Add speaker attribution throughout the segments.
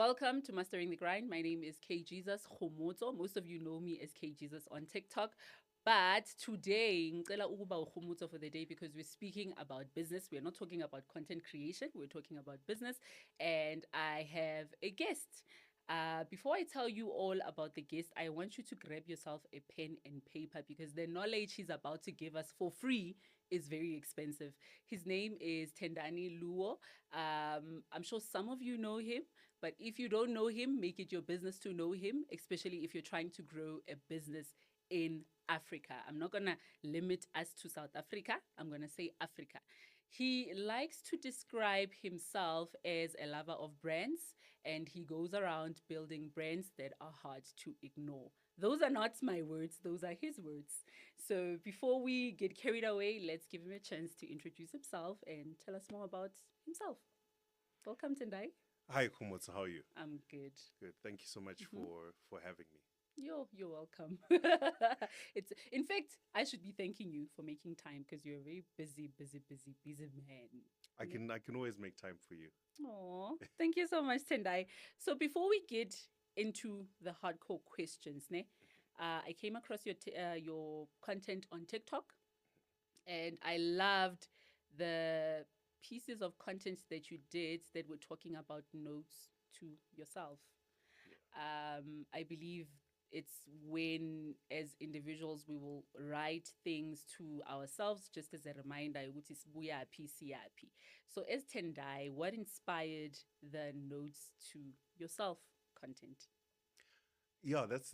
Speaker 1: Welcome to Mastering the Grind. My name is K Jesus Khomoto. Most of you know me as K Jesus on TikTok. But today, ngicela ukuba uKhomoto for the day because we're speaking about business. We're not talking about content creation. We're talking about business. And I have a guest. Before I tell you all about the guest, I want you to grab yourself a pen and paper because the knowledge he's about to give us for free is very expensive. His name is Tendai Luwo. I'm sure some of you know him, but if you don't know him, make it your business to know him, especially if you're trying to grow a business in Africa. I'm not going to limit us to South Africa. I'm going to say Africa. He likes to describe himself as a lover of brands, and he goes around building brands that are hard to ignore. Those are not my words, those are his words. So before we get carried away, let's give him a chance to introduce himself and tell us more about himself. Welcome, Tendai.
Speaker 2: Hi, Kumotsu. How are you?
Speaker 1: I'm good.
Speaker 2: Good. Thank you so much for having me.
Speaker 1: You're welcome. It's in fact, I should be thanking you for making time because you're a very busy man.
Speaker 2: I can always make time for you.
Speaker 1: Oh, thank you so much, Tendai. So before we get into the hardcore questions, I came across your content on TikTok, and I loved the pieces of content that you did that were talking about notes to yourself.
Speaker 2: Yeah.
Speaker 1: I believe it's when, as individuals, we will write things to ourselves just as a reminder. ukuthi sibuyaphi, siyaphi. So, as Tendai, what inspired the notes to yourself content?
Speaker 2: Yeah, that's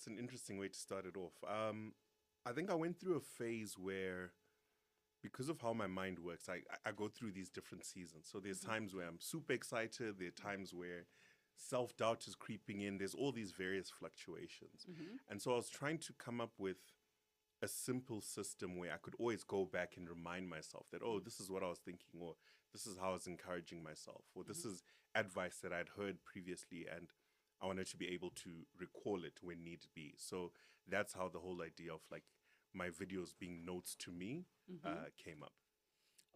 Speaker 2: an interesting way to start it off. I think I went through a phase where, because of how my mind works, I go through these different seasons. So there's times where I'm super excited. There are times where self doubt is creeping in. There's all these various fluctuations, and so I was trying to come up with a simple system where I could always go back and remind myself that, oh, this is what I was thinking, or this is how I was encouraging myself, or this is advice that I'd heard previously, and I wanted to be able to recall it when need be. So that's how the whole idea of like my videos being notes to me came up.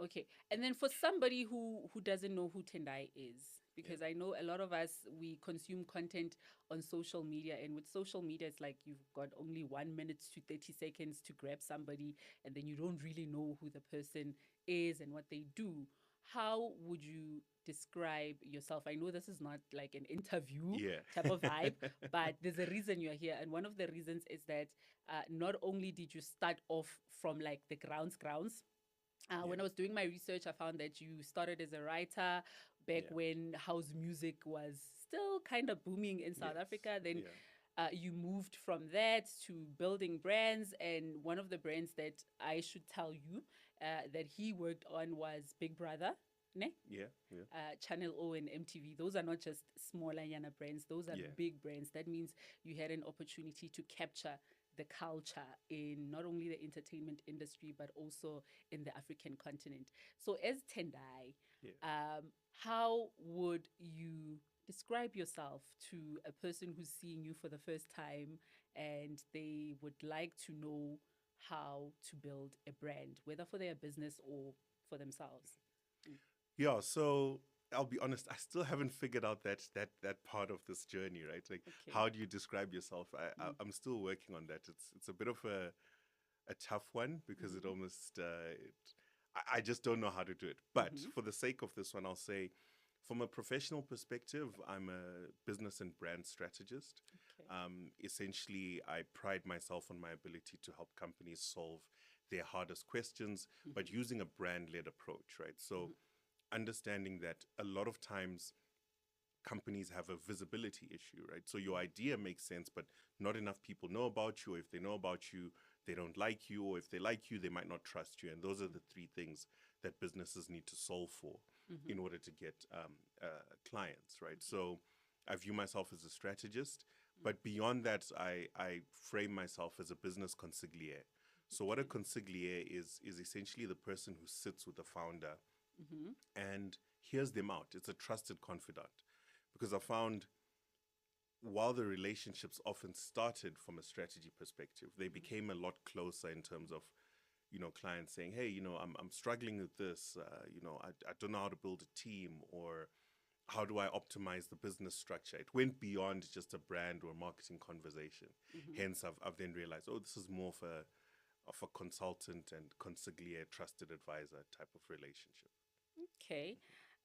Speaker 1: Okay. And then for somebody who doesn't know who Tendai is,
Speaker 2: Yeah.
Speaker 1: because I know a lot of us we consume content on social media, and with social media it's like you've got only 1 minute to 30 seconds to grab somebody, and then you don't really know who the person is and what they do. How would you describe yourself? I know this is not like an interview
Speaker 2: Yeah.
Speaker 1: type of vibe, but there's a reason you're here. And one of the reasons is that not only did you start off from like the grounds,
Speaker 2: Yeah.
Speaker 1: when I was doing my research, I found that you started as a writer back
Speaker 2: Yeah.
Speaker 1: when house music was still kind of booming in South
Speaker 2: Yes.
Speaker 1: Africa. Then
Speaker 2: Yeah.
Speaker 1: you moved from that to building brands. And one of the brands that I should tell you that he worked on was Big Brother. Ne?
Speaker 2: Yeah. Yeah.
Speaker 1: Channel O and MTV, those are not just smaller Yana brands, those are
Speaker 2: Yeah.
Speaker 1: big brands. That means you had an opportunity to capture the culture in not only the entertainment industry, but also in the African continent. So, as Tendai,
Speaker 2: Yeah.
Speaker 1: how would you describe yourself to a person who's seeing you for the first time and they would like to know how to build a brand, whether for their business or for themselves? Mm.
Speaker 2: Yeah, so I'll be honest, I still haven't figured out that part of this journey, right? Like,
Speaker 1: Okay.
Speaker 2: how do you describe yourself? I'm still working on that. It's a bit of a tough one because it almost I just don't know how to do it. But
Speaker 1: Mm-hmm.
Speaker 2: for the sake of this one, I'll say, from a professional perspective, I'm a business and brand strategist.
Speaker 1: Okay.
Speaker 2: Essentially, I pride myself on my ability to help companies solve their hardest questions, but using a brand led approach, right? So understanding that a lot of times companies have a visibility issue, right? So your idea makes sense, but not enough people know about you. Or if they know about you, they don't like you. Or if they like you, they might not trust you. And those are the three things that businesses need to solve for in order to get clients, right? So I view myself as a strategist, but beyond that, I frame myself as a business consigliere. So what a consigliere is essentially the person who sits with the founder and hears them out. It's a trusted confidant. Because I found while the relationships often started from a strategy perspective, they became a lot closer in terms of, clients saying, hey, I'm struggling with this, I don't know how to build a team, or how do I optimize the business structure? It went beyond just a brand or marketing conversation. Hence, I've then realized, oh, this is more of a consultant and consigliere, trusted advisor type of relationship.
Speaker 1: Okay.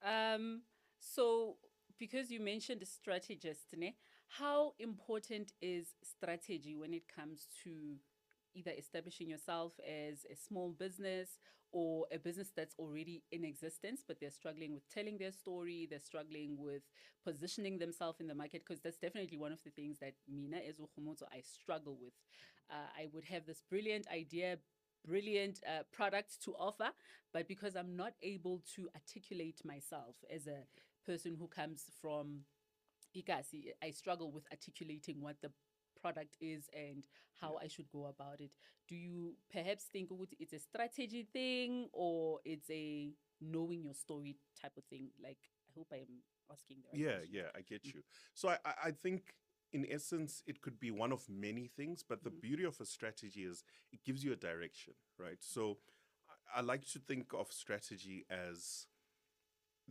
Speaker 1: Um, so because you mentioned a strategist, ne, how important is strategy when it comes to either establishing yourself as a small business or a business that's already in existence, but they're struggling with telling their story, they're struggling with positioning themselves in the market? Because that's definitely one of the things that Mina as Ukhumoto, I struggle with. I would have this brilliant idea, brilliant product to offer, but because I'm not able to articulate myself as a person who comes from Ikasi, I struggle with articulating what the product is and how I should go about it. Do you perhaps think it's a strategy thing or it's a knowing your story type of thing? Like, I hope I'm asking the right
Speaker 2: Yeah,
Speaker 1: question.
Speaker 2: yeah, I get you. So I think in essence it could be one of many things, but the beauty of a strategy is it gives you a direction, right? So I like to think of strategy as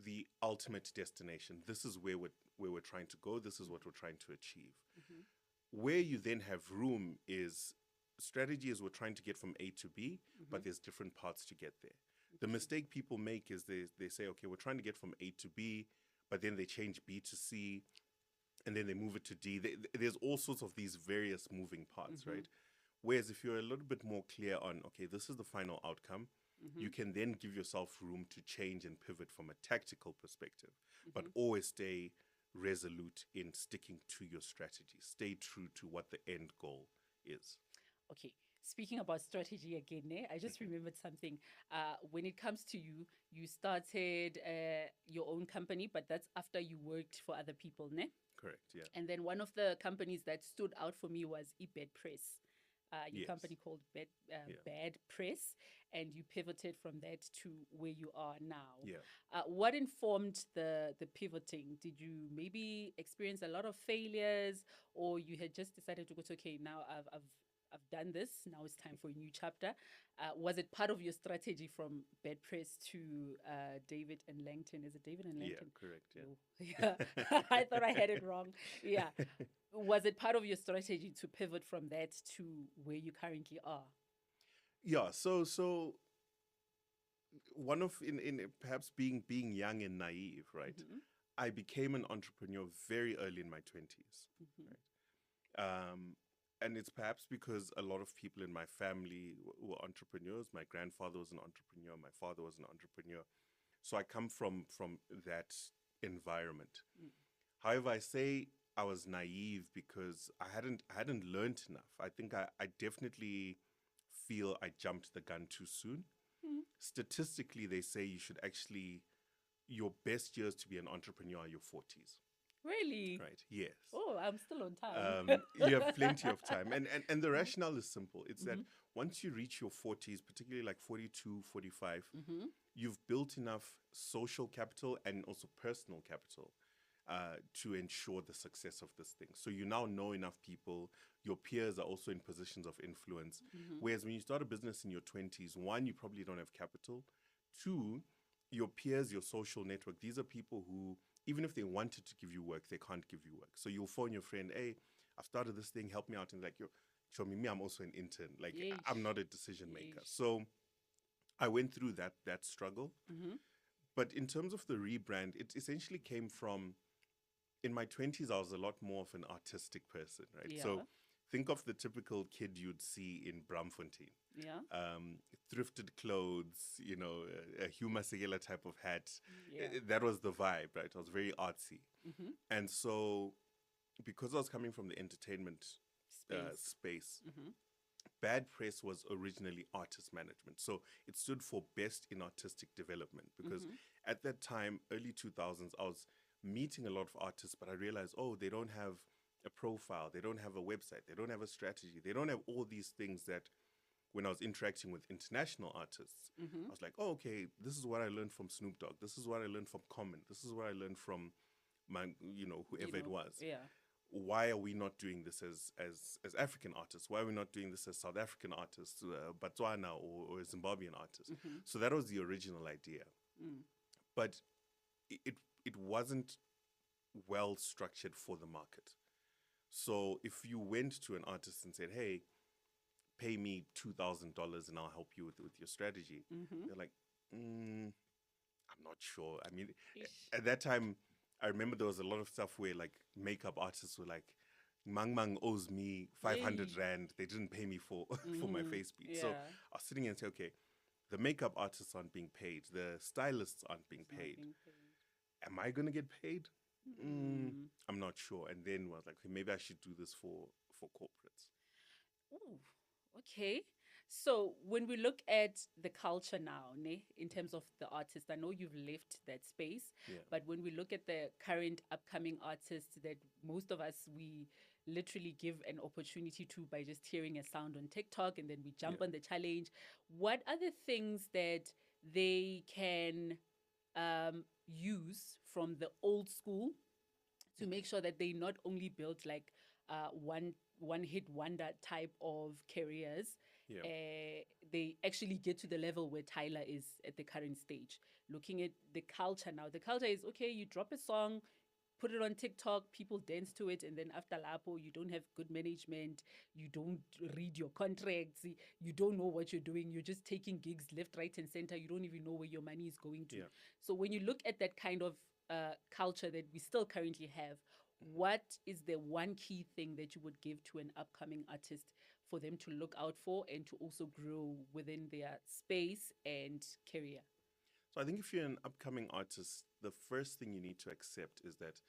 Speaker 2: the ultimate destination. This is where we're trying to go. This is what we're trying to achieve. Where you then have room is strategy is we're trying to get from A to B, but there's different paths to get there. The mistake people make is they say, okay, we're trying to get from A to B, but then they change B to C, and then they move it to D. There's all sorts of these various moving parts, right? Whereas if you're a little bit more clear on, okay, this is the final outcome, you can then give yourself room to change and pivot from a tactical perspective, but always stay resolute in sticking to your strategy. Stay true to what the end goal is.
Speaker 1: Okay. Speaking about strategy again, I just remembered something. When it comes to you, you started your own company, but that's after you worked for other people, ne?
Speaker 2: Correct, yeah.
Speaker 1: And then one of the companies that stood out for me was eBed Press. Your
Speaker 2: Yes.
Speaker 1: company called
Speaker 2: Yeah.
Speaker 1: Bad Press, and you pivoted from that to where you are now.
Speaker 2: Yeah.
Speaker 1: What informed the pivoting? Did you maybe experience a lot of failures, or you had just decided to go to, okay, now I've done this. Now it's time for a new chapter. Was it part of your strategy from Bed Press to David and Langton? Is it David and
Speaker 2: Yeah,
Speaker 1: Langton?
Speaker 2: correct, yeah.
Speaker 1: No. Yeah. I thought I had it wrong. Yeah. Was it part of your strategy to pivot from that to where you currently are?
Speaker 2: Yeah, so one of in perhaps being young and naive, right? I became an entrepreneur very early in my 20s. Right? And it's perhaps because a lot of people in my family were entrepreneurs. My grandfather was an entrepreneur, my father was an entrepreneur. So I come from that environment. However, I say I was naive because I hadn't learned enough. I think I definitely feel I jumped the gun too soon. Statistically, they say you should actually your best years to be an entrepreneur are your 40s.
Speaker 1: Really?
Speaker 2: Right. Yes.
Speaker 1: Oh, I'm still on time.
Speaker 2: You have plenty of time. And the rationale is simple. It's that once you reach your 40s, particularly like 42, 45, you've built enough social capital and also personal capital to ensure the success of this thing. So you now know enough people. Your peers are also in positions of influence. Whereas when you start a business in your 20s, one, you probably don't have capital. Two, your peers, your social network, these are people who, even if they wanted to give you work, they can't give you work. So you'll phone your friend, hey, I've started this thing, help me out. And like, yo, show me, I'm also an intern. Like, I'm not a decision maker. So I went through that struggle. But in terms of the rebrand, it essentially came from, in my 20s, I was a lot more of an artistic person, right?
Speaker 1: Yeah.
Speaker 2: So think of the typical kid you'd see in Bramfontein.
Speaker 1: Yeah.
Speaker 2: Thrifted clothes, a Huma Segela type of hat.
Speaker 1: Yeah.
Speaker 2: That was the vibe, right? I was very artsy. And so because I was coming from the entertainment space, Bad Press was originally artist management. So it stood for Best in Artistic Development because at that time, early 2000s, I was meeting a lot of artists, but I realized, oh, they don't have a profile, they don't have a website, they don't have a strategy, they don't have all these things that when I was interacting with international artists, I was like, oh, okay, this is what I learned from Snoop Dogg. This is what I learned from Common. This is what I learned from my, whoever it was.
Speaker 1: Yeah.
Speaker 2: Why are we not doing this as African artists? Why are we not doing this as South African artists, Botswana or Zimbabwean artists? So that was the original idea. But it wasn't well structured for the market. So if you went to an artist and said, "Hey, pay me $2,000 and I'll help you with your strategy," they're like, "I'm not sure." I mean,
Speaker 1: Ish.
Speaker 2: at that time, I remember there was a lot of stuff where like makeup artists were like, "Mang Mang owes me 500
Speaker 1: Yay.
Speaker 2: rand. They didn't pay me for for my face beat." So
Speaker 1: Yeah.
Speaker 2: I was sitting and say, "Okay, the makeup artists aren't being paid. The stylists aren't being
Speaker 1: It's not
Speaker 2: paid.
Speaker 1: being paid.
Speaker 2: Am I gonna get paid?
Speaker 1: Mm.
Speaker 2: I'm not sure." And then was like, okay, maybe I should do this for corporates.
Speaker 1: Ooh, okay. So when we look at the culture now, ne, in terms of the artist, I know you've left that space,
Speaker 2: Yeah.
Speaker 1: but when we look at the current upcoming artists that most of us we literally give an opportunity to by just hearing a sound on TikTok and then we jump
Speaker 2: Yeah.
Speaker 1: on the challenge, what are the things that they can use from the old school to make sure that they not only build like one hit wonder type of careers,
Speaker 2: Yeah.
Speaker 1: they actually get to the level where Tyler is at the current stage. Looking at the culture now, the culture is okay. You drop a song, put it on TikTok, people dance to it, and then after Lapo, you don't have good management, you don't read your contracts, you don't know what you're doing, you're just taking gigs left, right, and center, you don't even know where your money is going to.
Speaker 2: Yeah.
Speaker 1: So when you look at that kind of culture that we still currently have, what is the one key thing that you would give to an upcoming artist for them to look out for and to also grow within their space and career?
Speaker 2: So I think if you're an upcoming artist, the first thing you need to accept is that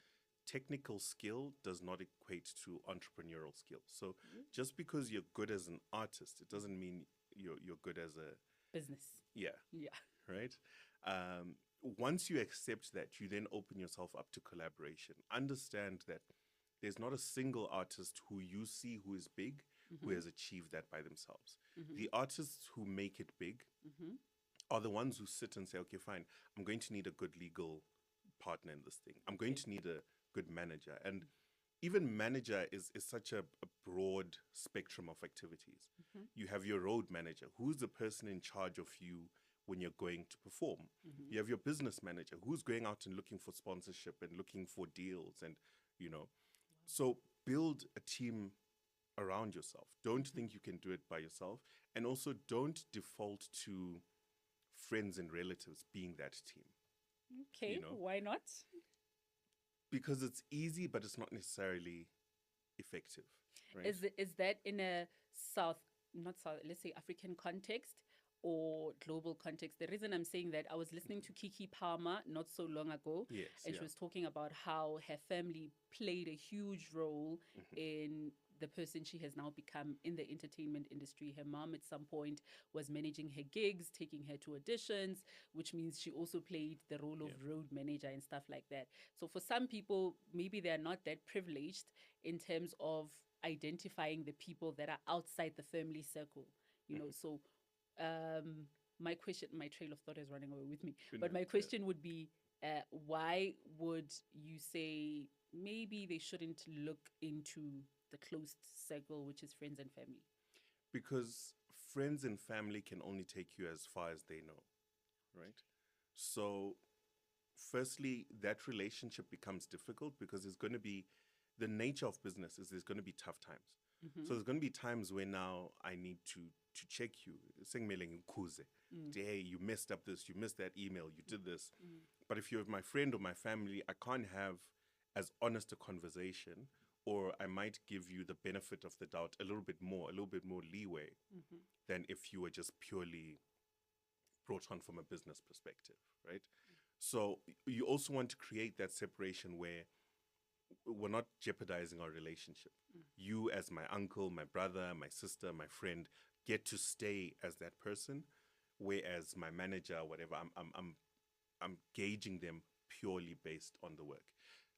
Speaker 2: technical skill does not equate to entrepreneurial skill. So just because you're good as an artist, it doesn't mean you're good as a
Speaker 1: Business.
Speaker 2: yeah,
Speaker 1: Yeah.
Speaker 2: right? Once you accept that, you then open yourself up to collaboration. Understand that there's not a single artist who you see who is big who has achieved that by themselves. The artists who make it big are the ones who sit and say, okay, fine, I'm going to need a good legal partner in this thing. I'm going to need a good manager. And even manager is such a broad spectrum of activities. You have your road manager, who's the person in charge of you when you're going to perform. You have your business manager, who's going out and looking for sponsorship and looking for deals and, you know. So build a team around yourself. Don't think you can do it by yourself. And also don't default to friends and relatives being that team,
Speaker 1: Okay,
Speaker 2: you know,
Speaker 1: why not?
Speaker 2: because it's easy, but it's not necessarily effective, right?
Speaker 1: Is that in a South, not South, let's say African context or global context? The reason I'm saying that, I was listening to Kiki Palmer not so long ago,
Speaker 2: Yes,
Speaker 1: and she was talking about how her family played a huge role in the person she has now become in the entertainment industry. Her mom at some point was managing her gigs, taking her to auditions, which means she also played the role of
Speaker 2: Yeah.
Speaker 1: road manager and stuff like that. So for some people, maybe they're not that privileged in terms of identifying the people that are outside the family circle, you know. So my question, my trail of thought is running away with me, but my
Speaker 2: Yeah.
Speaker 1: question would be, why would you say maybe they shouldn't look into the closed circle, which is friends and family?
Speaker 2: Because friends and family can only take you as far as they know, right? So, firstly, that relationship becomes difficult because there's going to be the nature of business is there's going to be tough times. So there's going to be times where now I need to check you, saying mailing kuze, hey, you messed up this, you missed that email, you did this. But if you're my friend or my family, I can't have as honest a conversation, or I might give you the benefit of the doubt a little bit more leeway than if you were just purely brought on from a business perspective, right? So you also want to create that separation where we're not jeopardizing our relationship. You, as my uncle, my brother, my sister, my friend, get to stay as that person, whereas my manager, whatever, I'm gauging them purely based on the work.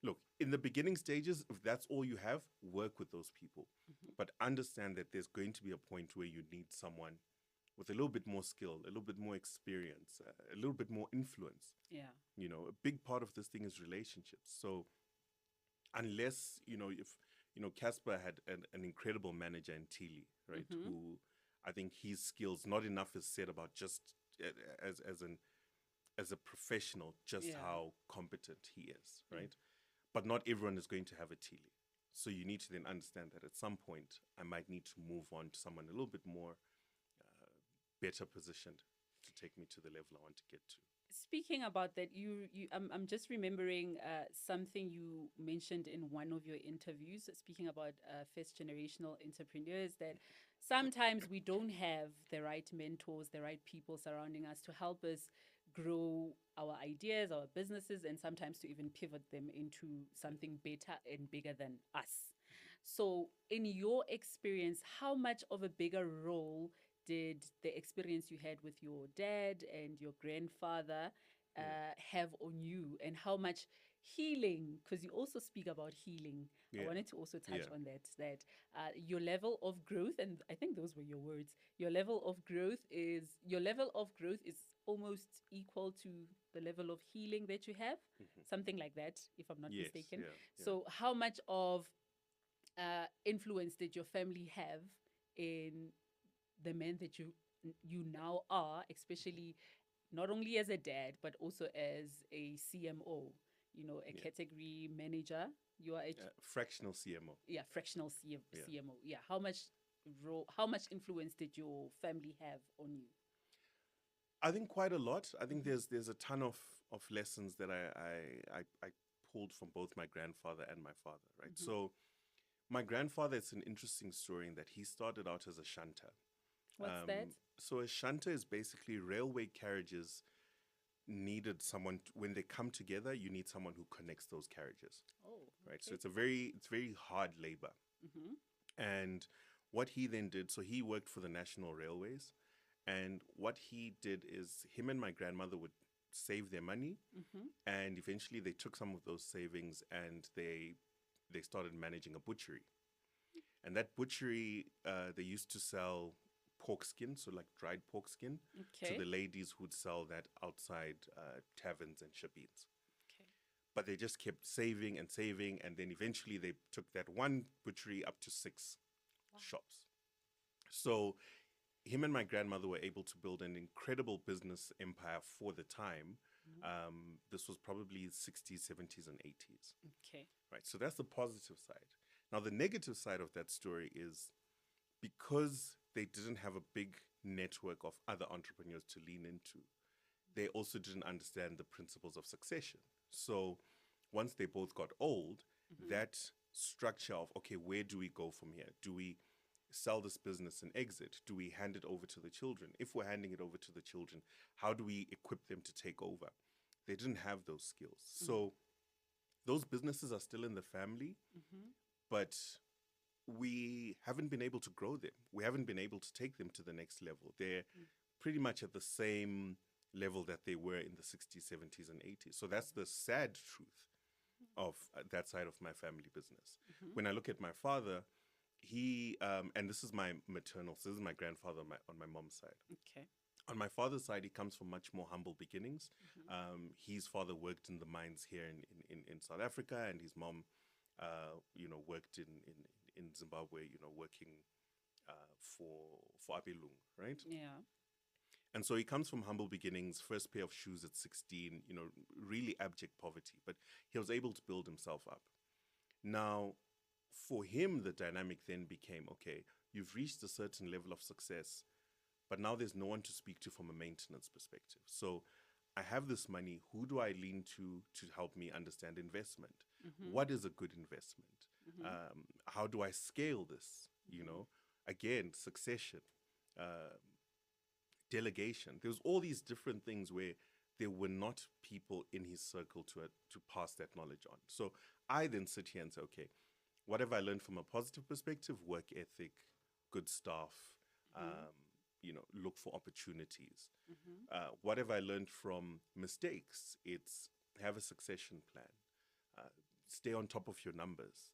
Speaker 2: Look, in the beginning stages, if that's all you have, work with those people. But understand that there's going to be a point where you need someone with a little bit more skill, a little bit more experience, a little bit more influence.
Speaker 1: Yeah.
Speaker 2: You know, a big part of this thing is relationships. So unless, if, Casper had an incredible manager in Tili, right? Who I think his skills, not enough is said about just as an as a professional just
Speaker 1: Yeah.
Speaker 2: how competent he is, right? But not everyone is going to have a Tili. So you need to then understand that at some point I might need to move on to someone a little bit more better positioned to take me to the level I want to get to.
Speaker 1: Speaking about that, I'm just remembering something you mentioned in one of your interviews, speaking about first generational entrepreneurs, that sometimes we don't have the right mentors, the right people surrounding us to help us grow our ideas, our businesses, and sometimes to even pivot them into something better and bigger than us. So, in your experience, how much of a bigger role did the experience you had with your dad and your grandfather have on you, and how much healing, because you also speak about healing. I
Speaker 2: Yeah.
Speaker 1: wanted to also touch
Speaker 2: Yeah.
Speaker 1: on that your level of growth, and I think those were your words, your level of growth is almost equal to the level of healing that you have, something like that, if I'm not
Speaker 2: Yes.
Speaker 1: mistaken.
Speaker 2: Yeah. Yeah.
Speaker 1: So how much of influence did your family have in the man that you now are, especially not only as a dad but also as a CMO, a
Speaker 2: Yeah.
Speaker 1: category manager. You are a
Speaker 2: Fractional CMO.
Speaker 1: fractional
Speaker 2: Yeah.
Speaker 1: CMO. Yeah, how much influence did your family have on you?
Speaker 2: I think quite a lot. I think there's a ton of lessons that I pulled from both my grandfather and my father, right? So my grandfather, it's an interesting story in that he started out as a shunter.
Speaker 1: What's that?
Speaker 2: So a shunter is basically railway carriages needed someone when they come together. You need someone who connects those carriages,
Speaker 1: Oh,
Speaker 2: right? So
Speaker 1: okay.
Speaker 2: it's very hard labor. And what he then did, so he worked for the National Railways, and what he did is him and my grandmother would save their money, and eventually they took some of those savings and they started managing a butchery. And that butchery, they used to sell pork skin, so like dried pork skin, to
Speaker 1: Okay.
Speaker 2: the ladies who'd sell that outside taverns and shebeens.
Speaker 1: Okay.
Speaker 2: But they just kept saving and saving, and then eventually they took that one butchery up to six shops. So him and my grandmother were able to build an incredible business empire for the time. This was probably 60s, 70s, and 80s.
Speaker 1: Okay.
Speaker 2: Right. So that's the positive side. Now, the negative side of that story is because they didn't have a big network of other entrepreneurs to lean into, they also didn't understand the principles of succession. So once they both got old, that structure of, okay, where do we go from here? Do we sell this business and exit? Do we hand it over to the children? If we're handing it over to the children, how do we equip them to take over? They didn't have those skills. So those businesses are still in the family, but we haven't been able to grow them. We haven't been able to take them to the next level. They're pretty much at the same level that they were in the 60s, 70s, and 80s. So that's the sad truth of that side of my family business. When I look at my father, he, and this is my maternal, so this is my grandfather on my mom's side.
Speaker 1: Okay.
Speaker 2: On my father's side, he comes from much more humble beginnings. His father worked in the mines here in South Africa, and his mom, worked in Zimbabwe, working for Abelung, right?
Speaker 1: Yeah.
Speaker 2: And so he comes from humble beginnings, first pair of shoes at 16, really abject poverty, but he was able to build himself up. Now, for him, the dynamic then became, okay, you've reached a certain level of success, but now there's no one to speak to from a maintenance perspective. So I have this money. Who do I lean to help me understand investment? What is a good investment? How do I scale this? Again, succession, delegation. There was all these different things where there were not people in his circle to pass that knowledge on. So I then sit here and say, okay, what have I learned from a positive perspective? Work ethic, good staff, look for opportunities. What have I learned from mistakes? It's have a succession plan. Stay on top of your numbers.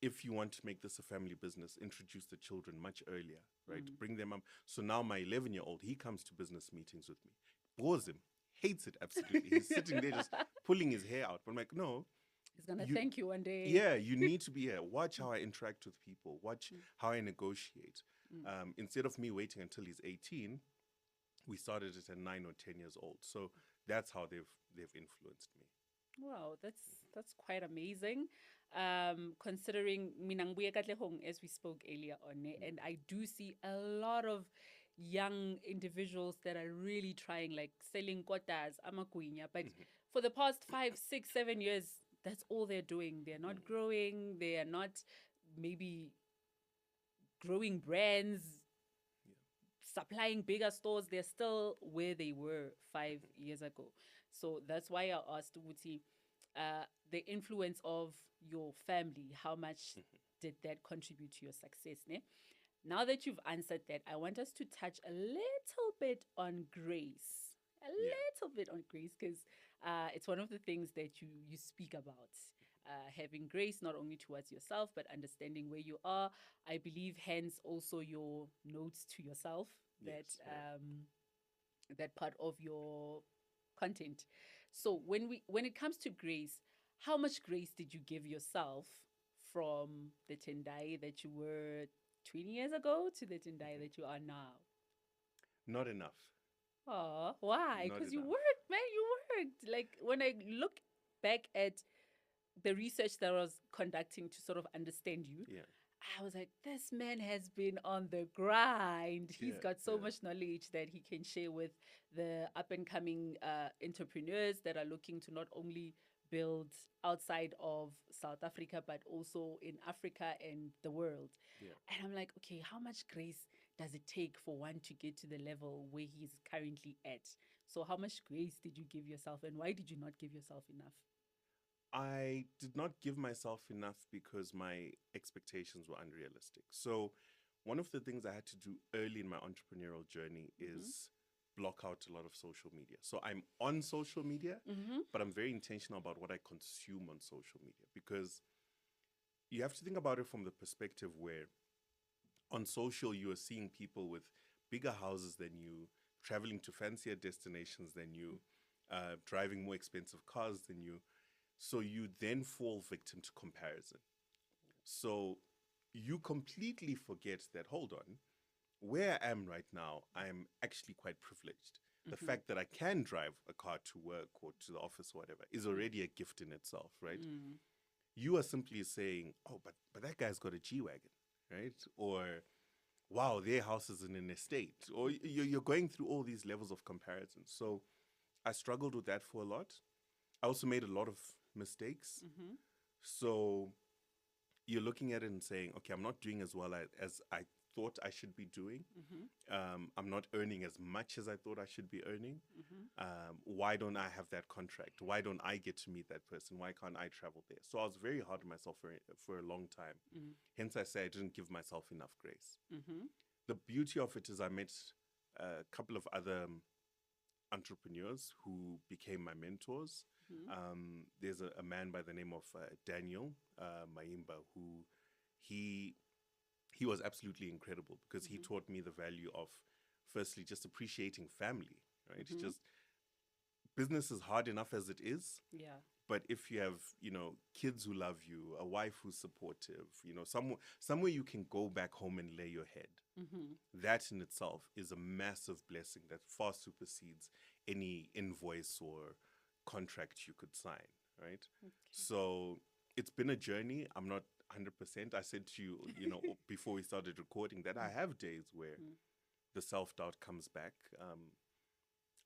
Speaker 2: If you want to make this a family business, introduce the children much earlier, right? Bring them up. So now my 11-year-old, he comes to business meetings with me. Bores him, hates it absolutely. He's sitting there just pulling his hair out. But I'm like, no.
Speaker 1: He's going to thank you one day.
Speaker 2: Yeah, you need to be here. Watch how I interact with people. Watch how I negotiate. Instead of me waiting until he's 18, we started it at 9 or 10 years old. So that's how they've influenced me.
Speaker 1: Wow, that's quite amazing. Considering Minangbuya Katlehong, as we spoke earlier on, and I do see a lot of young individuals that are really trying, like selling kotas, amaguinya, but for the past 5, 6, 7 years, that's all they're doing. They're not growing. They are not maybe growing brands, supplying bigger stores. They're still where they were 5 years ago. So that's why I asked Wuti, the influence of your family, how much did that contribute to your success? Ne? Now that you've answered that, I want us to touch a little bit on grace. A little bit on grace, because it's one of the things that you speak about. Having grace not only towards yourself, but understanding where you are. I believe, hence, also your notes to yourself, that that part of your content. So when it comes to grace, how much grace did you give yourself from the Tendai that you were 20 years ago to the Tendai that you are now?
Speaker 2: Not enough.
Speaker 1: Oh, why?
Speaker 2: Not
Speaker 1: Because you
Speaker 2: enough.
Speaker 1: worked, man. You worked. Like, when I look back at the research that I was conducting to sort of understand you,
Speaker 2: Yeah.
Speaker 1: I was like, this man has been on the grind. He's
Speaker 2: Yeah,
Speaker 1: got so
Speaker 2: yeah.
Speaker 1: much knowledge that he can share with the up and coming entrepreneurs that are looking to not only build outside of South Africa, but also in Africa and the world.
Speaker 2: Yeah.
Speaker 1: And I'm like, okay, how much grace does it take for one to get to the level where he's currently at? So, how much grace did you give yourself, and why did you not give yourself enough?
Speaker 2: I did not give myself enough because my expectations were unrealistic. So, one of the things I had to do early in my entrepreneurial journey is block out a lot of social media. So, I'm on social media, but I'm very intentional about what I consume on social media, because you have to think about it from the perspective where on social you are seeing people with bigger houses than you, traveling to fancier destinations than you, driving more expensive cars than you. So you then fall victim to comparison. So you completely forget that, hold on, where I am right now, I'm actually quite privileged. The fact that I can drive a car to work or to the office or whatever is already a gift in itself, right? You are simply saying, oh, but that guy's got a G Wagon, right? Or, wow, their house is in an estate. Or you're going through all these levels of comparison. So I struggled with that for a lot. I also made a lot of mistakes. So you're looking at it and saying, okay, I'm not doing as well as I thought I should be doing. I'm not earning as much as I thought I should be earning. Why don't I have that contract? Why don't I get to meet that person? Why can't I travel there? So I was very hard on myself for a long time. Hence, I say I didn't give myself enough grace. The beauty of it is I met a couple of other entrepreneurs who became my mentors. There's a man by the name of Daniel Maimba, who he he was absolutely incredible, because he taught me the value of, firstly, just appreciating family, right? Just business is hard enough as it is,
Speaker 1: Yeah.
Speaker 2: but if you have, kids who love you, a wife who's supportive, somewhere you can go back home and lay your head, that in itself is a massive blessing that far supersedes any invoice or contract you could sign, right? So it's been a journey. I'm not 100%. I said to you, before we started recording, that I have days where the self-doubt comes back.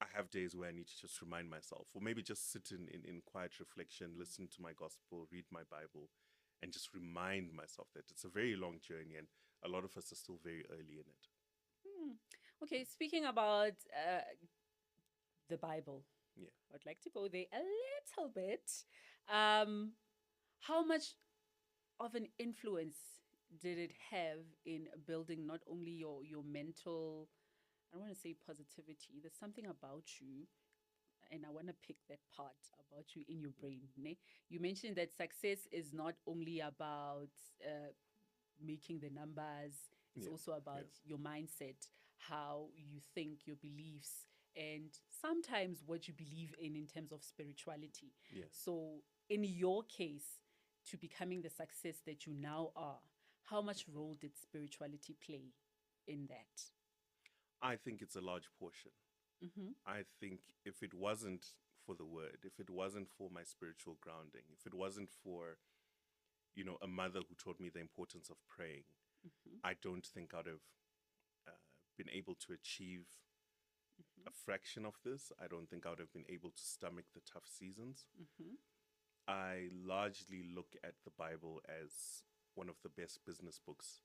Speaker 2: I have days where I need to just remind myself, or maybe just sit in quiet reflection, listen to my gospel, read my Bible, and just remind myself that it's a very long journey and a lot of us are still very early in it.
Speaker 1: Okay, speaking about the Bible,
Speaker 2: Yeah.
Speaker 1: I'd like to go there a little bit. How much of an influence did it have in building not only your mental, I don't want to say positivity, there's something about you, and I want to pick that part about you in your brain. Ne? You mentioned that success is not only about making the numbers, it's
Speaker 2: Yeah.
Speaker 1: also about
Speaker 2: Yeah.
Speaker 1: your mindset, how you think, your beliefs, and sometimes what you believe in terms of spirituality.
Speaker 2: Yeah.
Speaker 1: So, in your case, to becoming the success that you now are, how much role did spirituality play in that?
Speaker 2: I think it's a large portion.
Speaker 1: Mm-hmm.
Speaker 2: I think if it wasn't for the word, if it wasn't for my spiritual grounding, if it wasn't for, a mother who taught me the importance of praying,
Speaker 1: Mm-hmm.
Speaker 2: I don't think I'd have been able to achieve
Speaker 1: Mm-hmm.
Speaker 2: a fraction of this. I don't think I would have been able to stomach the tough seasons.
Speaker 1: Mm-hmm.
Speaker 2: I largely look at the Bible as one of the best business books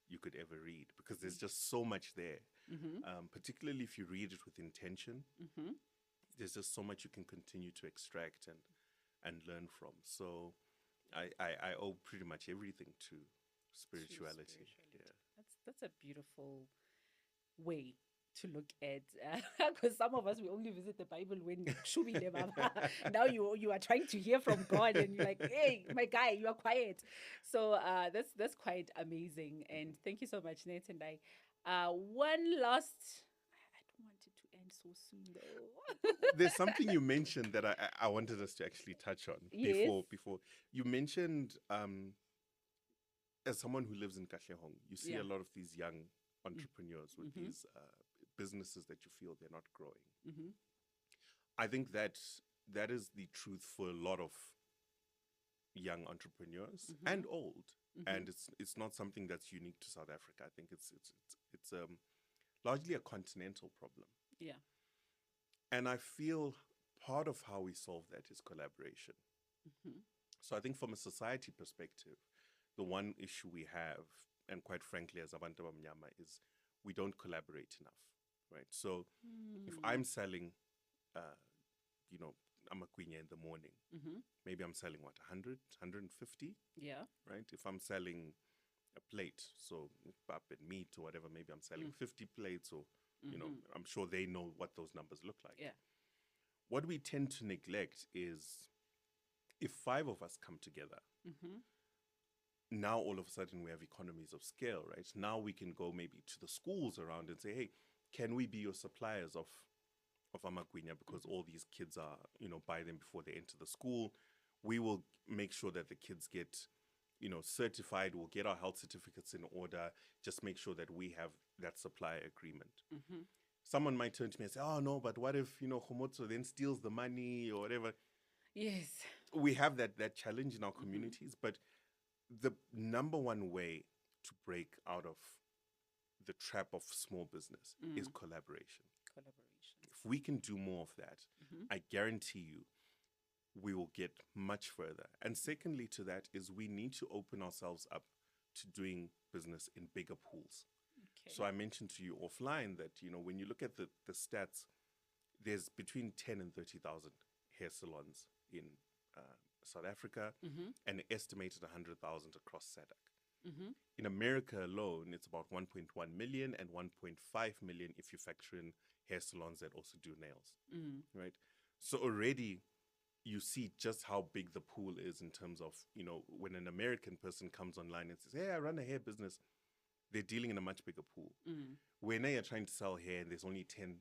Speaker 2: you could ever read because there's just so much there.
Speaker 1: Mm-hmm.
Speaker 2: Particularly if you read it with intention,
Speaker 1: Mm-hmm.
Speaker 2: there's just so much you can continue to extract and learn from. So I owe pretty much everything to spirituality.
Speaker 1: Spirituality.
Speaker 2: Yeah.
Speaker 1: That's a beautiful way to look at, because some of us we only visit the Bible when shubile baba. Now you are trying to hear from God and you're like, hey, my guy, you are quiet. So that's quite amazing. And thank you so much, Nate and I. One last. I don't want it to end so soon though.
Speaker 2: There's something you mentioned that I wanted us to actually touch on
Speaker 1: Yes.
Speaker 2: before you mentioned as someone who lives in Katlehong, you see
Speaker 1: Yeah.
Speaker 2: a lot of these young entrepreneurs with
Speaker 1: Mm-hmm.
Speaker 2: these businesses that you feel they're not growing.
Speaker 1: Mm-hmm.
Speaker 2: I think that is the truth for a lot of young entrepreneurs
Speaker 1: Mm-hmm.
Speaker 2: and old,
Speaker 1: Mm-hmm.
Speaker 2: and it's not something that's unique to South Africa. I think it's largely a continental problem,
Speaker 1: Yeah.
Speaker 2: and I feel part of how we solve that is collaboration.
Speaker 1: Mm-hmm.
Speaker 2: So I think from a society perspective, the one issue we have, and quite frankly, as Abantu Bamnyama, is we don't collaborate enough, right? So if
Speaker 1: Mm.
Speaker 2: I'm selling, uh, you know, amaquinya in the morning,
Speaker 1: Mm-hmm.
Speaker 2: maybe I'm selling what, 100, 150,
Speaker 1: Yeah.
Speaker 2: right? If I'm selling a plate, so pap and meat or whatever, maybe I'm selling 50 plates or,
Speaker 1: Mm-hmm.
Speaker 2: I'm sure they know what those numbers look like.
Speaker 1: Yeah.
Speaker 2: What we tend to neglect is if five of us come together,
Speaker 1: Mm-hmm.
Speaker 2: now all of a sudden we have economies of scale, right? Now we can go maybe to the schools around and say, hey, can we be your suppliers of amaquinya because all these kids are, buy them before they enter the school. We will make sure that the kids get, certified. We'll get our health certificates in order. Just make sure that we have that supply agreement.
Speaker 1: Mm-hmm.
Speaker 2: Someone might turn to me and say, oh, no, but what if, Khomotso then steals the money or whatever?
Speaker 1: Yes.
Speaker 2: We have that challenge in our communities, but the number one way to break out of the trap of small business is collaboration.
Speaker 1: Collaboration.
Speaker 2: If we can do more of that,
Speaker 1: Mm-hmm.
Speaker 2: I guarantee you we will get much further. And secondly to that is we need to open ourselves up to doing business in bigger pools.
Speaker 1: Okay.
Speaker 2: So I mentioned to you offline that, when you look at the stats, there's between 10 and 30,000 hair salons in South Africa,
Speaker 1: Mm-hmm.
Speaker 2: and estimated 100,000 across SADC.
Speaker 1: Mm-hmm.
Speaker 2: In America alone, it's about 1.1 million and 1.5 million if you factor in hair salons that also do nails, right? So already you see just how big the pool is in terms of, when an American person comes online and says, hey, I run a hair business, they're dealing in a much bigger pool. Where now you're trying to sell hair and there's only 10,000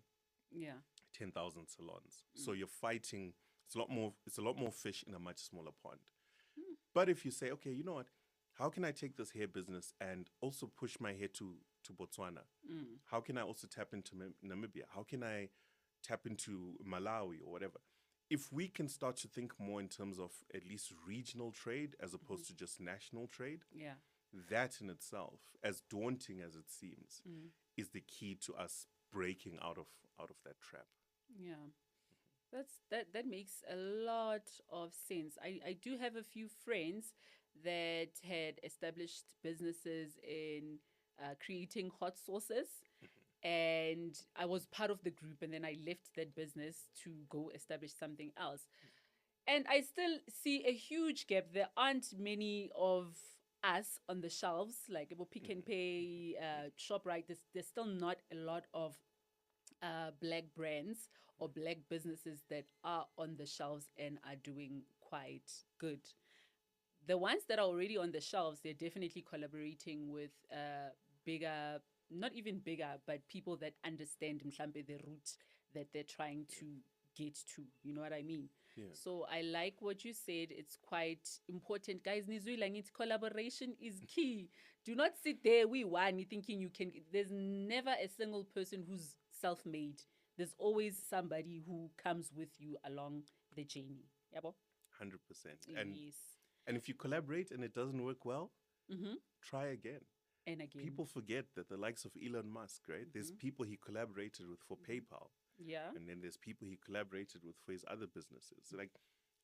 Speaker 2: salons. So you're fighting, it's a lot more fish in a much smaller pond. But if you say, okay, you know what, how can I take this hair business and also push my hair to Botswana? How can I also tap into Namibia? How can I tap into Malawi or whatever? If we can start to think more in terms of at least regional trade as opposed to just national trade,
Speaker 1: Yeah.
Speaker 2: that in itself, as daunting as it seems, is the key to us breaking out of that trap.
Speaker 1: Yeah. That makes a lot of sense. I do have a few friends that had established businesses in creating hot sauces, and I was part of the group, and then I left that business to go establish something else. And I still see a huge gap. There aren't many of us on the shelves, like Pick and Pay, ShopRite. There's still not a lot of black brands or black businesses that are on the shelves and are doing quite good. The ones that are already on the shelves, they're definitely collaborating with bigger, not even bigger, but people that understand mhlambe the route that they're trying to get to. You know what I mean?
Speaker 2: Yeah.
Speaker 1: So I like what you said. It's quite important. Guys, Nizwi collaboration is key. Do not sit there, we one, thinking you can. There's never a single person who's self-made. there's always somebody who comes with you along the journey. Yabo?
Speaker 2: 100%.
Speaker 1: Yes.
Speaker 2: And if you collaborate and it doesn't work well,
Speaker 1: Mm-hmm.
Speaker 2: try again.
Speaker 1: And again.
Speaker 2: People forget that the likes of Elon Musk, right? There's people he collaborated with for PayPal,
Speaker 1: Yeah.
Speaker 2: and then there's people he collaborated with for his other businesses. Like,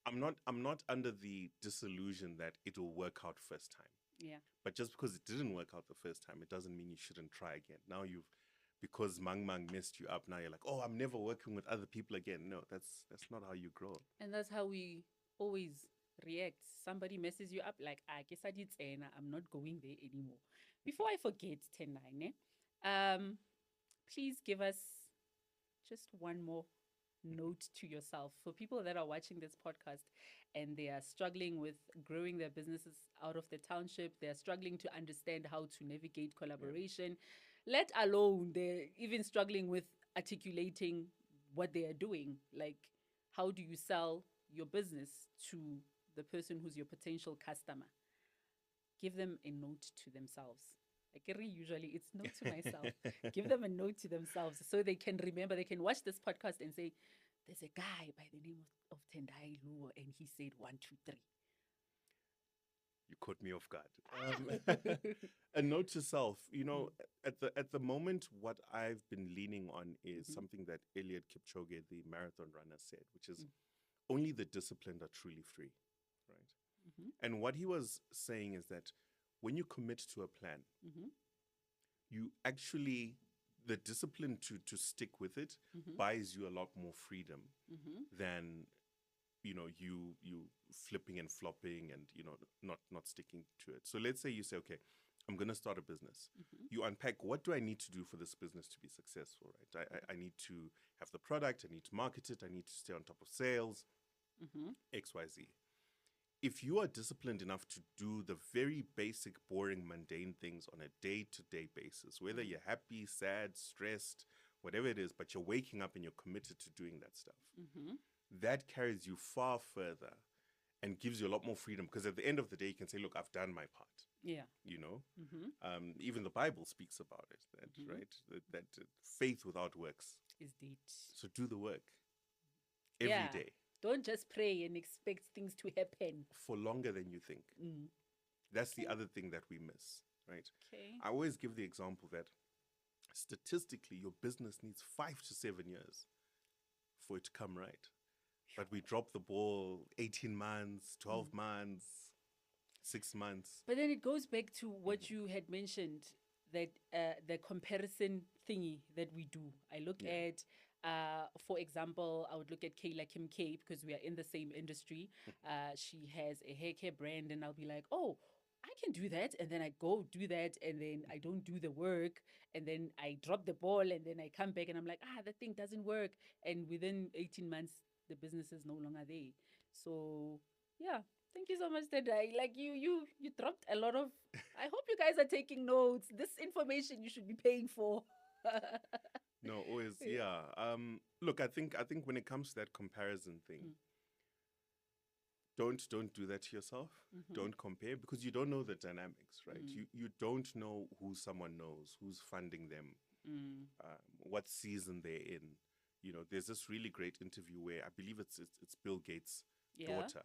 Speaker 2: I'm not under the disillusion that it will work out first time.
Speaker 1: Yeah.
Speaker 2: But just because it didn't work out the first time, it doesn't mean you shouldn't try again. Now because Mang Mang messed you up, now you're like, oh, I'm never working with other people again. No, that's not how you grow.
Speaker 1: And that's how we always react. Somebody messes you up, like, I guess I did say, I'm not going there anymore. Before I forget, Tendai, please give us just one more note to yourself for people that are watching this podcast and they are struggling with growing their businesses out of the township. They're struggling to understand how to navigate collaboration, let alone they're even struggling with articulating what they are doing. Like, how do you sell your business to the person who's your potential customer? Give them a note to themselves. Like, usually it's note to myself. Give them a note to themselves so they can remember. They can watch this podcast and say, there's a guy by the name of Tendai Luwo and he said 1, 2, 3.
Speaker 2: You caught me off guard. A note to self, at the moment, what I've been leaning on is something that Eliud Kipchoge, the marathon runner, said, which is only the disciplined are truly free, right? And what he was saying is that when you commit to a plan, you actually, the discipline to stick with it buys you a lot more freedom than you flipping and flopping and not sticking to it. So let's say you say, okay, I'm going to start a business. You unpack, what do I need to do for this business to be successful, right? I need to have the product, I need to market it, I need to stay on top of sales, XYZ. If you are disciplined enough to do the very basic, boring, mundane things on a day-to-day basis, whether you're happy, sad, stressed, whatever it is, but you're waking up and you're committed to doing that stuff, that carries you far further and gives you a lot more freedom, because at the end of the day, you can say, look, I've done my part.
Speaker 1: Yeah.
Speaker 2: Even the Bible speaks about it, that, right? That faith without works
Speaker 1: Is dead.
Speaker 2: So do the work every day.
Speaker 1: Don't just pray and expect things to happen
Speaker 2: for longer than you think. That's the other thing that we miss, right?
Speaker 1: Okay.
Speaker 2: I always give the example that statistically, your business needs 5 to 7 years for it to come right. But we drop the ball 18 months, 12 months, 6 months.
Speaker 1: But then it goes back to what you had mentioned, that the comparison thingy that we do. I look at, for example, I would look at Kayla Kim K, because we are in the same industry. She has a hair care brand, and I'll be like, oh, I can do that. And then I go do that, and then I don't do the work, and then I drop the ball, and then I come back and I'm like, that thing doesn't work. And within 18 months, the business is no longer there. So yeah, thank you so much, Tendai. Like you dropped a lot of. I hope you guys are taking notes. This information you should be paying for.
Speaker 2: No, always, yeah. Look, I think when it comes to that comparison thing, don't do that to yourself. Don't compare, because you don't know the dynamics, right? You don't know who someone knows, who's funding them, what season they're in. There's this really great interview where I believe it's Bill Gates' daughter,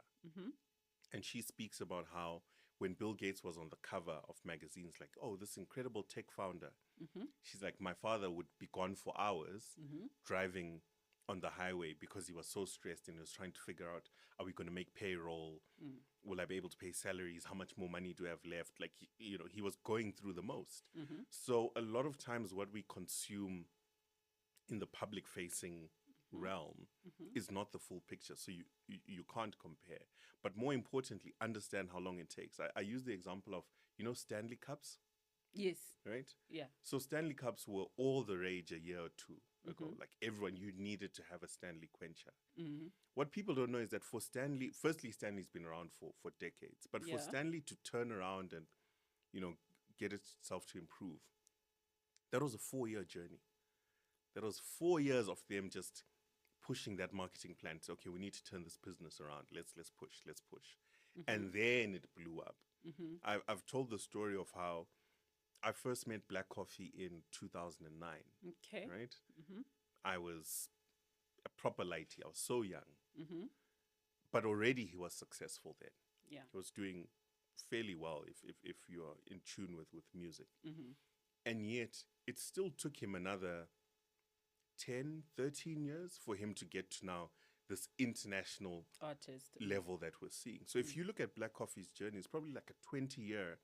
Speaker 2: and she speaks about how when Bill Gates was on the cover of magazines, like, oh, this incredible tech founder, she's like, my father would be gone for hours driving on the highway because he was so stressed and he was trying to figure out, are we going to make payroll? Will I be able to pay salaries? How much more money do I have left? Like, he was going through the most. So a lot of times what we consume in the public facing realm is not the full picture. So you can't compare. But more importantly, understand how long it takes. I use the example of, Stanley Cups.
Speaker 1: Yes.
Speaker 2: Right?
Speaker 1: Yeah.
Speaker 2: So Stanley Cups were all the rage a year or two ago. Like, everyone, you needed to have a Stanley quencher. What people don't know is that for Stanley, firstly, Stanley's been around for decades. But for Stanley to turn around and, get itself to improve, that was a 4-year journey. That was 4 years of them just pushing that marketing plan. So, okay, we need to turn this business around. Let's push. And then it blew up. I've told the story of how I first met black coffee in 2009.
Speaker 1: Okay.
Speaker 2: Right? I was a proper lighty. I was so young,
Speaker 1: Mm-hmm.
Speaker 2: but already he was successful then.
Speaker 1: Yeah.
Speaker 2: He was doing fairly well if you are in tune with music.
Speaker 1: Mm-hmm.
Speaker 2: And yet, it still took him another 10, 13 years for him to get to now this international
Speaker 1: Artist.
Speaker 2: level that we're seeing. So if you look at Black Coffee's journey, it's probably like a 20-year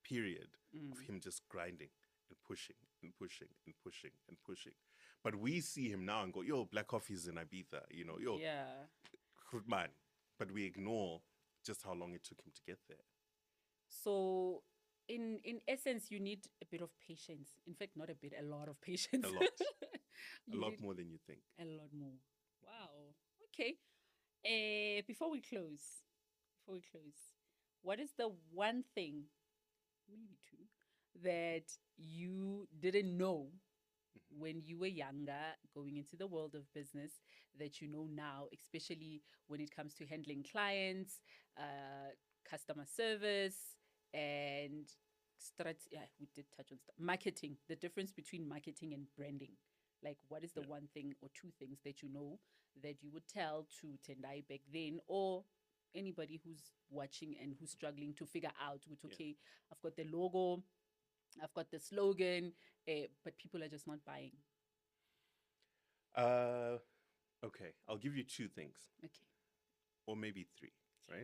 Speaker 2: period of him just grinding and pushing and pushing and pushing and pushing. But we see him now and go, yo, Black Coffee's in Ibiza, you know, yo,
Speaker 1: Yeah.
Speaker 2: good man. But we ignore just how long it took him to get there.
Speaker 1: So, in essence, you need a bit of patience. In fact, not a bit, a lot of patience.
Speaker 2: A lot. A
Speaker 1: You
Speaker 2: lot
Speaker 1: need
Speaker 2: more than you think.
Speaker 1: a lot more. Wow. Okay. Before we close, what is the one thing, maybe two, that you didn't know when you were younger, going into the world of business, that you know now, especially when it comes to handling clients, customer service, and yeah, we did touch on marketing, the difference between marketing and branding. Like, what is the
Speaker 2: Yeah.
Speaker 1: one thing or two things that you know that you would tell to Tendai back then, or anybody who's watching and who's struggling to figure out, with,
Speaker 2: Yeah.
Speaker 1: okay, I've got the logo, I've got the slogan, but people are just not buying.
Speaker 2: Uh, okay, I'll give you two things,
Speaker 1: Okay.
Speaker 2: or maybe three, right?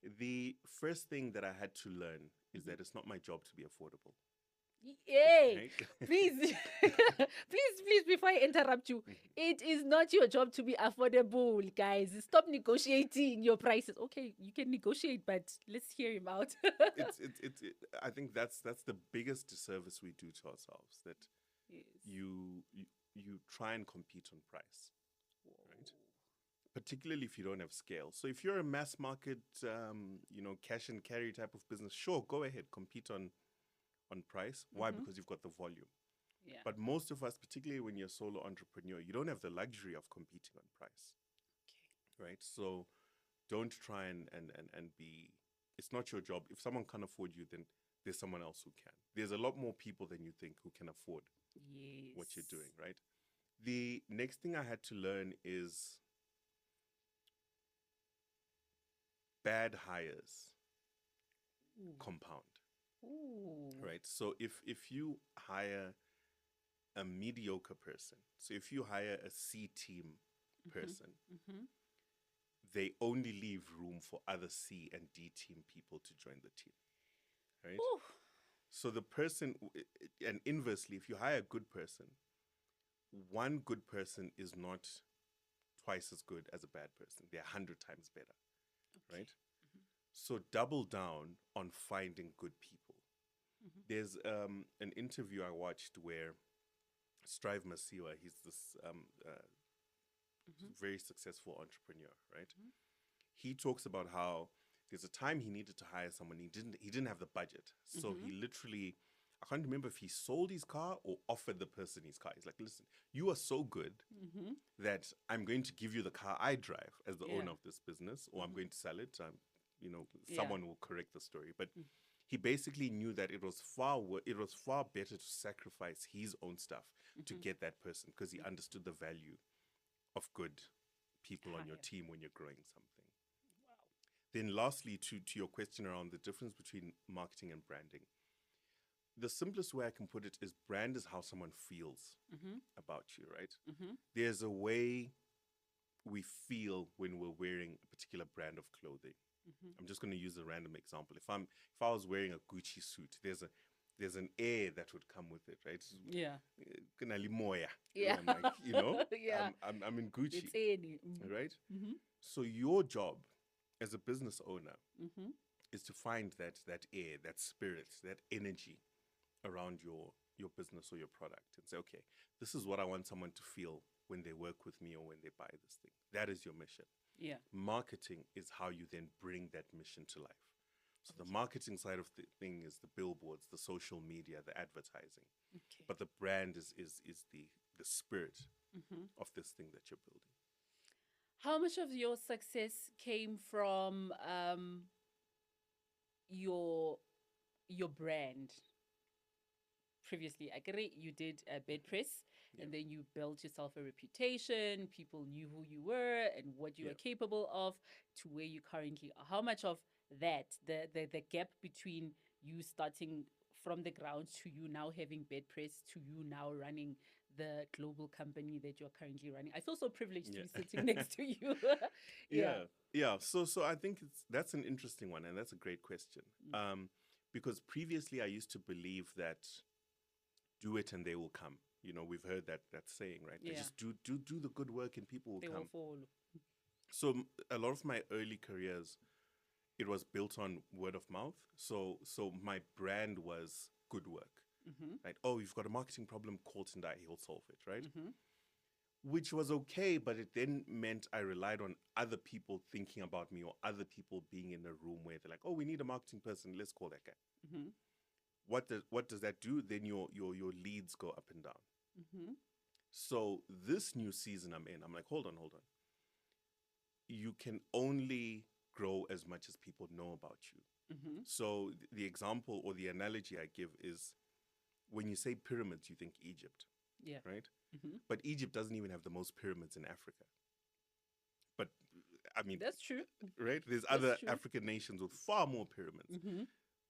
Speaker 1: Yes.
Speaker 2: The first thing that I had to learn is that it's not my job to be affordable,
Speaker 1: Hey,
Speaker 2: right?
Speaker 1: please, please, before I interrupt you, it is not your job to be affordable, guys. Stop negotiating your prices. Okay, you can negotiate, but let's hear him out.
Speaker 2: I think that's the biggest disservice we do to ourselves, that
Speaker 1: Yes.
Speaker 2: you try and compete on price, right? Particularly if you don't have scale. So if you're a mass market, cash and carry type of business, sure, go ahead, compete on price. Why? Because you've got the volume.
Speaker 1: Yeah.
Speaker 2: But most of us, particularly when you're a solo entrepreneur, you don't have the luxury of competing on price,
Speaker 1: Okay.
Speaker 2: right? So don't try and be, it's not your job. If someone can't afford you, then there's someone else who can. There's a lot more people than you think who can afford
Speaker 1: Yes.
Speaker 2: what you're doing, right? The next thing I had to learn is bad hires
Speaker 1: Ooh.
Speaker 2: compound,
Speaker 1: Ooh.
Speaker 2: right? So if you hire a mediocre person, so if you hire a C team person,
Speaker 1: Mm-hmm.
Speaker 2: they only leave room for other C and D team people to join the team, right?
Speaker 1: Ooh.
Speaker 2: So the person, and inversely, if you hire a good person, one good person is not twice as good as a bad person. They're 100 times better,
Speaker 1: Okay.
Speaker 2: right? So double down on finding good people. There's an interview I watched where Strive Masiwa, he's this very successful entrepreneur, right? He talks about how there's a time he needed to hire someone. He didn't have the budget. So he literally, I can't remember if he sold his car or offered the person his car. He's like, listen, you are so good that I'm going to give you the car I drive as the
Speaker 1: Yeah.
Speaker 2: owner of this business, or I'm going to sell it.
Speaker 1: Yeah.
Speaker 2: Someone will correct the story. But he basically knew that it was far better to sacrifice his own stuff to get that person, because he understood the value of good people on your
Speaker 1: Hire.
Speaker 2: team when you're growing something. Then lastly, to your question around the difference between marketing and branding, the simplest way I can put it is brand is how someone feels about you, right? There's a way we feel when we're wearing a particular brand of clothing. I'm just going to use a random example. If I was wearing a Gucci suit, there's an air that would come with it, right?
Speaker 1: Yeah.
Speaker 2: Kuna limoya.
Speaker 1: Yeah.
Speaker 2: I'm like,
Speaker 1: Yeah.
Speaker 2: I'm in Gucci,
Speaker 1: It's any. Mm-hmm.
Speaker 2: right? So your job as a business owner
Speaker 1: Mm-hmm.
Speaker 2: is to find that air, that spirit, that energy around your business or your product, and say, okay, this is what I want someone to feel when they work with me or when they buy this thing. That is your mission.
Speaker 1: Yeah.
Speaker 2: Marketing is how you then bring that mission to life. So the marketing side of the thing is the billboards, the social media, the advertising.
Speaker 1: Okay.
Speaker 2: But the brand is the spirit of this thing that you're building.
Speaker 1: How much of your success came from your brand? Previously, I agree you did a bed press,
Speaker 2: Yeah.
Speaker 1: and then you built yourself a reputation. People knew who you were and what you
Speaker 2: Yeah.
Speaker 1: were capable of to where you currently are. How much of that, the gap between you starting from the ground to you now having bed press to you now running the global company that you're currently running? I feel so privileged to be sitting
Speaker 2: Yeah.
Speaker 1: next to you. Yeah.
Speaker 2: Yeah. Yeah. So I think that's an interesting one, and that's a great question.
Speaker 1: Mm.
Speaker 2: Because previously I used to believe that do it and they will come. We've heard that saying, right? That
Speaker 1: Yeah.
Speaker 2: just do the good work and people will
Speaker 1: They will
Speaker 2: come.
Speaker 1: follow.
Speaker 2: So a lot of my early careers, it was built on word of mouth. So my brand was good work.
Speaker 1: Mm-hmm.
Speaker 2: Right? Oh, you've got a marketing problem, call Tendai, he'll solve it, right?
Speaker 1: Mm-hmm.
Speaker 2: Which was okay, but it then meant I relied on other people thinking about me or other people being in a room where they're like, oh, we need a marketing person, let's call that guy.
Speaker 1: Mm-hmm.
Speaker 2: What does that do? Then your leads go up and down.
Speaker 1: Mm-hmm.
Speaker 2: So this new season I'm in, I'm like, hold on. You can only grow as much as people know about you.
Speaker 1: Mm-hmm.
Speaker 2: So the example or the analogy I give is when you say pyramids, you think Egypt,
Speaker 1: Yeah.
Speaker 2: right?
Speaker 1: Mm-hmm.
Speaker 2: But Egypt doesn't even have the most pyramids in Africa. But I mean,
Speaker 1: That's true.
Speaker 2: right? There's
Speaker 1: That's
Speaker 2: other
Speaker 1: true.
Speaker 2: African nations with far more pyramids.
Speaker 1: Mm-hmm.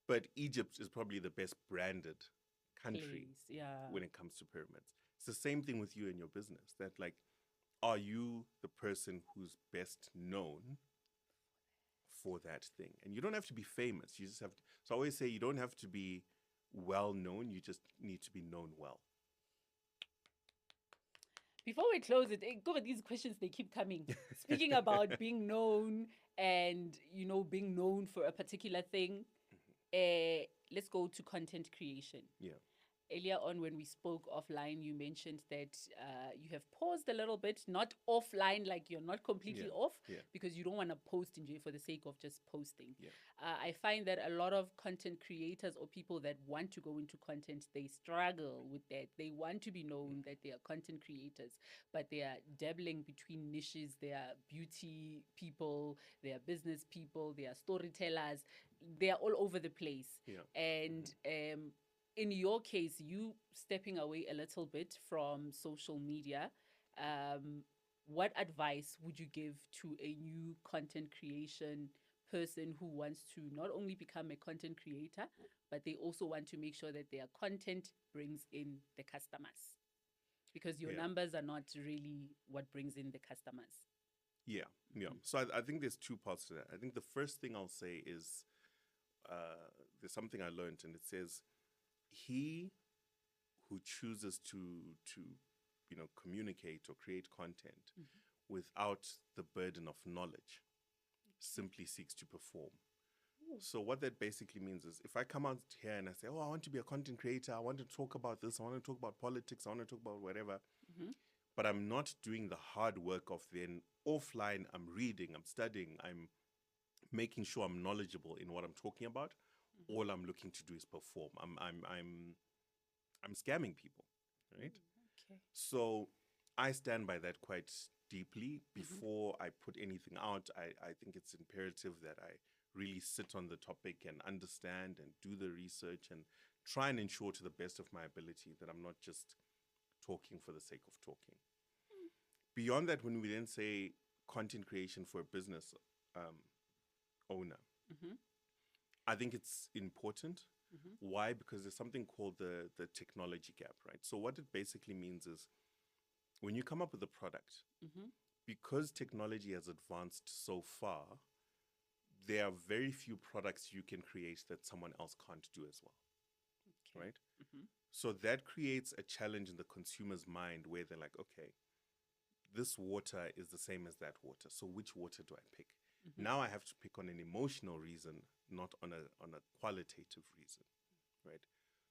Speaker 2: But Egypt is probably the best branded country
Speaker 1: Place. Yeah.
Speaker 2: when it comes to pyramids. It's the same thing with you and your business. That like, are you the person who's best known for that thing? And you don't have to be famous. You just have to. So I always say you don't have to be well known. You just need to be known well.
Speaker 1: Before we close it, go with these questions, they keep coming. Speaking about being known and, being known for a particular thing, let's go to content creation.
Speaker 2: Yeah.
Speaker 1: Earlier on, when we spoke offline, you mentioned that you have paused a little bit, not offline, like you're not completely
Speaker 2: Yeah.
Speaker 1: off,
Speaker 2: Yeah.
Speaker 1: because you don't want to post in for the sake of just posting.
Speaker 2: Yeah.
Speaker 1: I find that a lot of content creators or people that want to go into content, they struggle with that. They want to be known that they are content creators, but they are dabbling between niches. They are beauty people, they are business people, they are storytellers. They are all over the place.
Speaker 2: Yeah.
Speaker 1: And in your case, you stepping away a little bit from social media, what advice would you give to a new content creation person who wants to not only become a content creator, but they also want to make sure that their content brings in the customers? Because your
Speaker 2: Yeah.
Speaker 1: numbers are not really what brings in the customers.
Speaker 2: Yeah. Yeah. So I think there's two parts to that. I think the first thing I'll say is there's something I learned, and it says, he who chooses to communicate or create content without the burden of knowledge simply seeks to perform. So what that basically means is if I come out here and I say, oh, I want to be a content creator, I want to talk about this, I want to talk about politics, I want to talk about whatever, but I'm not doing the hard work of then offline, I'm reading, I'm studying, I'm making sure I'm knowledgeable in what I'm talking about, all I'm looking to do is perform. I'm scamming people, right?
Speaker 1: Okay.
Speaker 2: So I stand by that quite deeply. Before I put anything out, I think it's imperative that I really sit on the topic and understand and do the research and try and ensure to the best of my ability that I'm not just talking for the sake of talking. Beyond that, when we then say content creation for a business owner, I think it's important. Why? Because there's something called the technology gap, right? So what it basically means is when you come up with a product, because technology has advanced so far, there are very few products you can create that someone else can't do as well, right? So that creates a challenge in the consumer's mind where they're like, okay, this water is the same as that water. So which water do I pick? Now I have to pick on an emotional reason, not on a qualitative reason, right?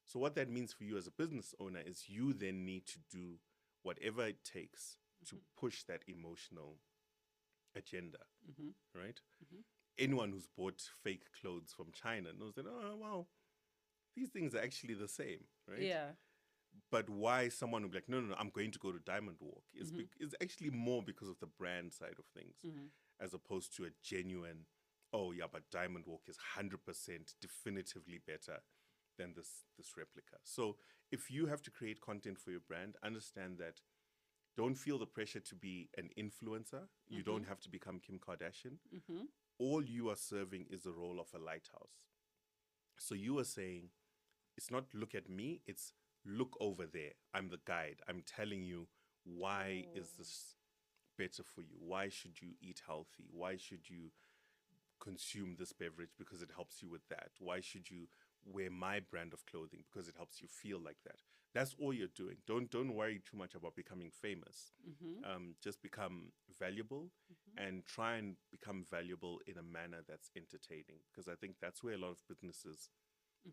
Speaker 2: So what that means for you as a business owner is you then need to do whatever it takes to push that emotional agenda, right? Anyone who's bought fake clothes from China knows that, oh, wow, these things are actually the same, right?
Speaker 1: Yeah.
Speaker 2: But why someone would be like, no, I'm going to go to Diamond Walk is actually more because of the brand side of things, as opposed to a genuine, oh yeah, but Diamond Walk is 100% definitively better than this replica. So if you have to create content for your brand, understand that don't feel the pressure to be an influencer. You don't have to become Kim Kardashian. All you are serving is the role of a lighthouse. So you are saying, it's not look at me, it's look over there. I'm the guide. I'm telling you, why is this better for you? Why should you eat healthy? Why should you consume this beverage because it helps you with that? Why should you wear my brand of clothing because it helps you feel like that? That's all you're doing. Don't worry too much about becoming famous. Just become valuable and try and become valuable in a manner that's entertaining, because I think that's where a lot of businesses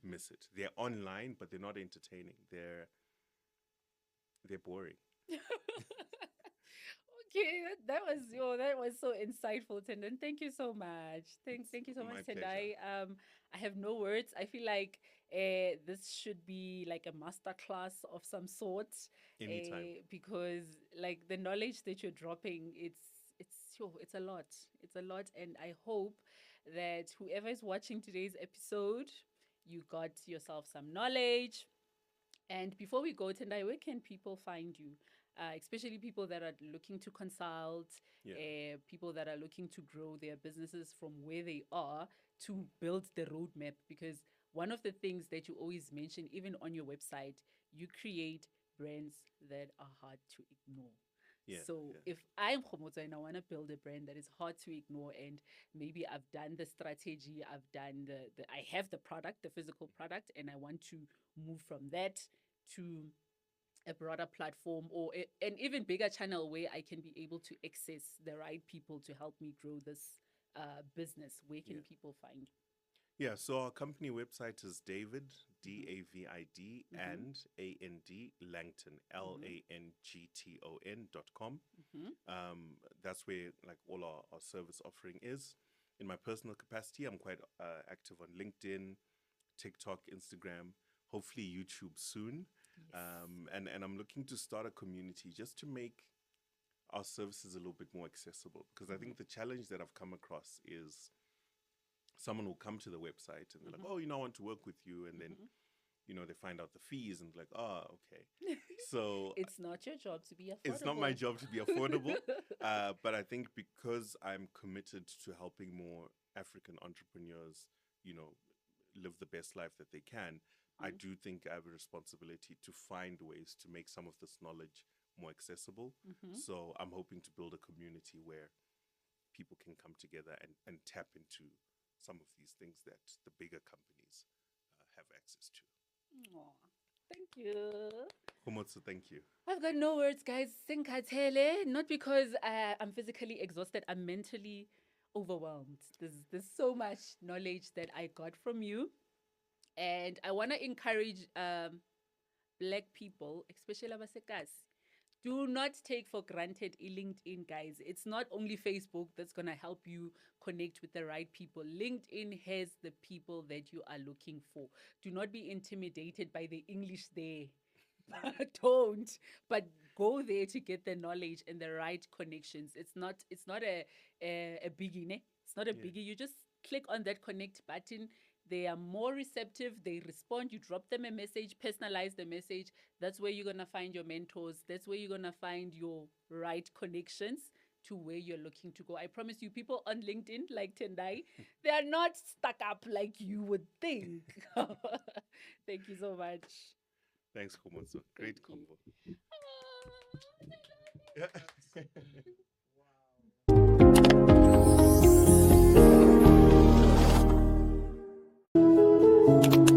Speaker 2: miss it. They're online, but they're not entertaining. They're boring.
Speaker 1: Okay, that was so insightful, Tendai. Thank you so much. Thank you so much,
Speaker 2: My
Speaker 1: Tendai.
Speaker 2: pleasure.
Speaker 1: I have no words. I feel like this should be like a master class of some sort.
Speaker 2: Anytime.
Speaker 1: Because like the knowledge that you're dropping, it's a lot. It's a lot, and I hope that whoever is watching today's episode, you got yourself some knowledge. And before we go, Tendai, where can people find you? Especially people that are looking to consult,
Speaker 2: Yeah.
Speaker 1: people that are looking to grow their businesses from where they are to build the roadmap. Because one of the things that you always mention, even on your website, you create brands that are hard to ignore.
Speaker 2: Yeah.
Speaker 1: So
Speaker 2: Yeah.
Speaker 1: if I'm Khomotso and I want to build a brand that is hard to ignore, and maybe I've done the strategy, I've done I have the product, the physical product, and I want to move from that to a broader platform or an even bigger channel where I can be able to access the right people to help me grow this business, where can
Speaker 2: Yeah.
Speaker 1: people find
Speaker 2: Yeah, so our company website is David, David, and AND, Langton, LANGTON.com.
Speaker 1: you?
Speaker 2: That's where like all our service offering is. In my personal capacity, I'm quite active on LinkedIn, TikTok, Instagram, hopefully YouTube soon.
Speaker 1: Yes.
Speaker 2: And I'm looking to start a community just to make our services a little bit more accessible, because I think the challenge that I've come across is someone will come to the website and they're like, oh, I want to work with you. And then, they find out the fees and like, oh, okay. So
Speaker 1: It's not your job to be affordable.
Speaker 2: it's not my job to be affordable. But I think because I'm committed to helping more African entrepreneurs, live the best life that they can, I do think I have a responsibility to find ways to make some of this knowledge more accessible. So I'm hoping to build a community where people can come together and tap into some of these things that the bigger companies have access to.
Speaker 1: Aw, thank you.
Speaker 2: Khomotso, thank you.
Speaker 1: I've got no words, guys. Sinkathele. Not because I'm physically exhausted. I'm mentally overwhelmed. There's so much knowledge that I got from you. And I want to encourage Black people, especially abasekas, do not take for granted LinkedIn, guys. It's not only Facebook that's going to help you connect with the right people. LinkedIn has the people that you are looking for. Do not be intimidated by the English there. Don't. But go there to get the knowledge and the right connections. It's not a biggie, ne? It's not a biggie. You just click on that connect button. They are more receptive. They respond. You drop them a message, personalize the message. That's where you're going to find your mentors. That's where you're going to find your right connections to where you're looking to go. I promise you, people on LinkedIn like Tendai, they are not stuck up like you would think. Thank you so much.
Speaker 2: Thanks, Khomotso. Great
Speaker 1: Thank
Speaker 2: combo.
Speaker 1: you.
Speaker 2: Yeah.